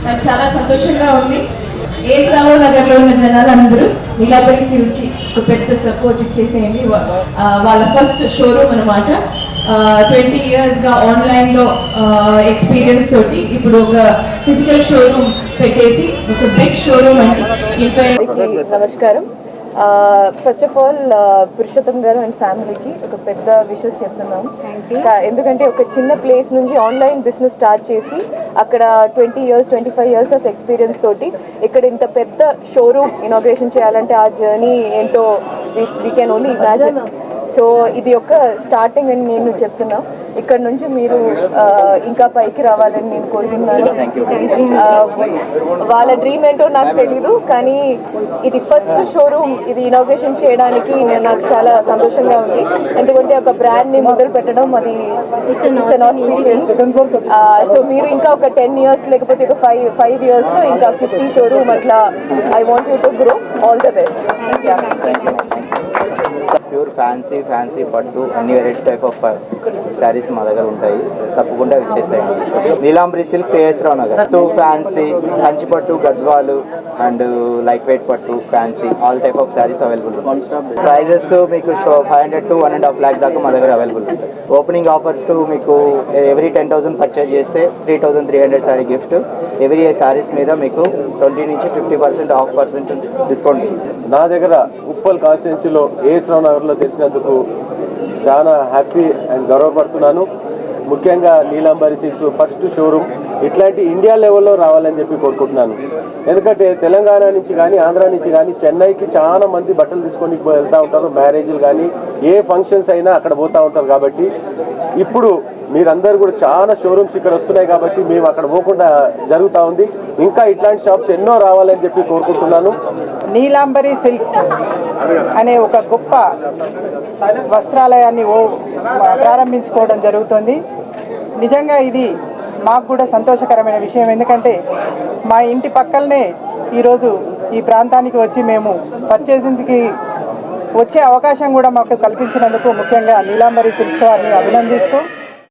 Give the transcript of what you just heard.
నాకు చాలా సంతోషంగా ఉంది. ఏఎస్ రావు నగర్లో ఉన్న జనాలందరూ నీలాంబరి సిల్క్స్కి ఒక పెద్ద సపోర్ట్ ఇచ్చేసేయండి. వాళ్ళ ఫస్ట్ షోరూమ్ అనమాట. 20 ఇయర్స్గా ఆన్లైన్లో ఎక్స్పీరియన్స్ తోటి ఇప్పుడు ఒక ఫిజికల్ షోరూమ్ పెట్టేసి ఇట్స్ బిగ్ షోరూమ్ అండి. ఇంకా నమస్కారం. ఫస్ట్ ఆఫ్ ఆల్ పురుషోత్తం గారు అండ్ ఫ్యామిలీకి ఒక పెద్ద విషెస్ చెప్తున్నాము. ఎందుకంటే ఒక చిన్న ప్లేస్ నుంచి ఆన్లైన్ బిజినెస్ స్టార్ట్ చేసి అక్కడ 20 ఇయర్స్ 25 ఇయర్స్ ఆఫ్ ఎక్స్పీరియన్స్ తోటి ఇక్కడ ఇంత పెద్ద షోరూమ్ ఇనాగ్రేషన్ చేయాలంటే ఆ జర్నీ ఏంటో we can only imagine. So ఇది ఒక స్టార్టింగ్ అని నేను చెప్తున్నా. ఇక్కడ నుంచి మీరు ఇంకా పైకి రావాలని నేను కోరుకుంటున్నాను. వాళ్ళ డ్రీమ్ ఏంటో నాకు తెలీదు, కానీ ఇది ఫస్ట్ షోరూమ్ ఇది ఇనాగ్రేషన్ చేయడానికి నాకు చాలా సంతోషంగా ఉంది. ఎందుకంటే ఒక బ్రాండ్ని మొదలు పెట్టడం అది ఇట్స్ అన్ ఆస్పీషియస్. సో మీరు ఇంకా ఒక 10 ఇయర్స్ లేకపోతే ఒక 5 ఇయర్స్లో ఇంకా 50 షోరూమ్ అట్లా I want you to grow. All the best. Pure fancy పట్టు అన్ని వెరైటీ టైప్ ఆఫ్ శారీస్ మా దగ్గర ఉంటాయి. తప్పకుండా ఇచ్చేసాయండి. నీలాంబరి సిల్క్స్ ఏఎస్ రావు నగర్. పట్టు ఫ్యాన్సీ, కంచి పట్టు, గద్వాలు అండ్ లైట్ వెయిట్ పట్టు, fancy all type of saris available ఉంటాయి. ప్రైజెస్ మీకు 500 to 1.5 lakh దాకా మా దగ్గర అవైలబుల్ ఉంటాయి. ఓపెనింగ్ ఆఫర్స్ టు మీకు ఎవ్రీ 10,000 పర్చేజ్ చేస్తే 3,300 శారీ గిఫ్ట్. ఎవ్రీ శారీస్ మీద మీకు 20 నుంచి 50% ఆఫ్ డిస్కౌంట్. నా దగ్గర ఉప్పల్ కాన్స్టిట్యున్సీలో ఏఎస్ రావు నగర్లో తెలిసినందుకు చాలా హ్యాపీ అండ్ గర్వపడుతున్నాను. ముఖ్యంగా నీలాంబరి సిల్క్స్ ఫస్ట్ షోరూమ్ ఇట్లాంటి ఇండియా లెవెల్లో రావాలని చెప్పి కోరుకుంటున్నాను. ఎందుకంటే తెలంగాణ నుంచి కానీ ఆంధ్ర నుంచి కానీ చెన్నైకి చాలా మంది బట్టలు తీసుకొని వెళ్తూ ఉంటారు. మ్యారేజ్లు కానీ ఏ ఫంక్షన్స్ అయినా అక్కడ పోతూ ఉంటారు. కాబట్టి ఇప్పుడు మీరందరూ కూడా చాలా షోరూమ్స్ ఇక్కడ వస్తున్నాయి కాబట్టి మేము అక్కడ పోకుండా జరుగుతూ ఉంది. ఇంకా ఇట్లాంటి షాప్స్ ఎన్నో రావాలని చెప్పి కోరుకుంటున్నాను. నీలాంబరి సిల్క్స్ అనే ఒక గొప్ప వస్త్రాలయాన్ని ప్రారంభించుకోవడం జరుగుతుంది. నిజంగా ఇది మాకు కూడా సంతోషకరమైన విషయం. ఎందుకంటే మా ఇంటి పక్కలనే ఈరోజు ఈ ప్రాంతానికి వచ్చి మేము పర్చేసింగ్కి వచ్చే అవకాశం కూడా మాకు కల్పించినందుకు ముఖ్యంగా నీలాంబరి సిల్క్స్ వారిని అభినందిస్తూ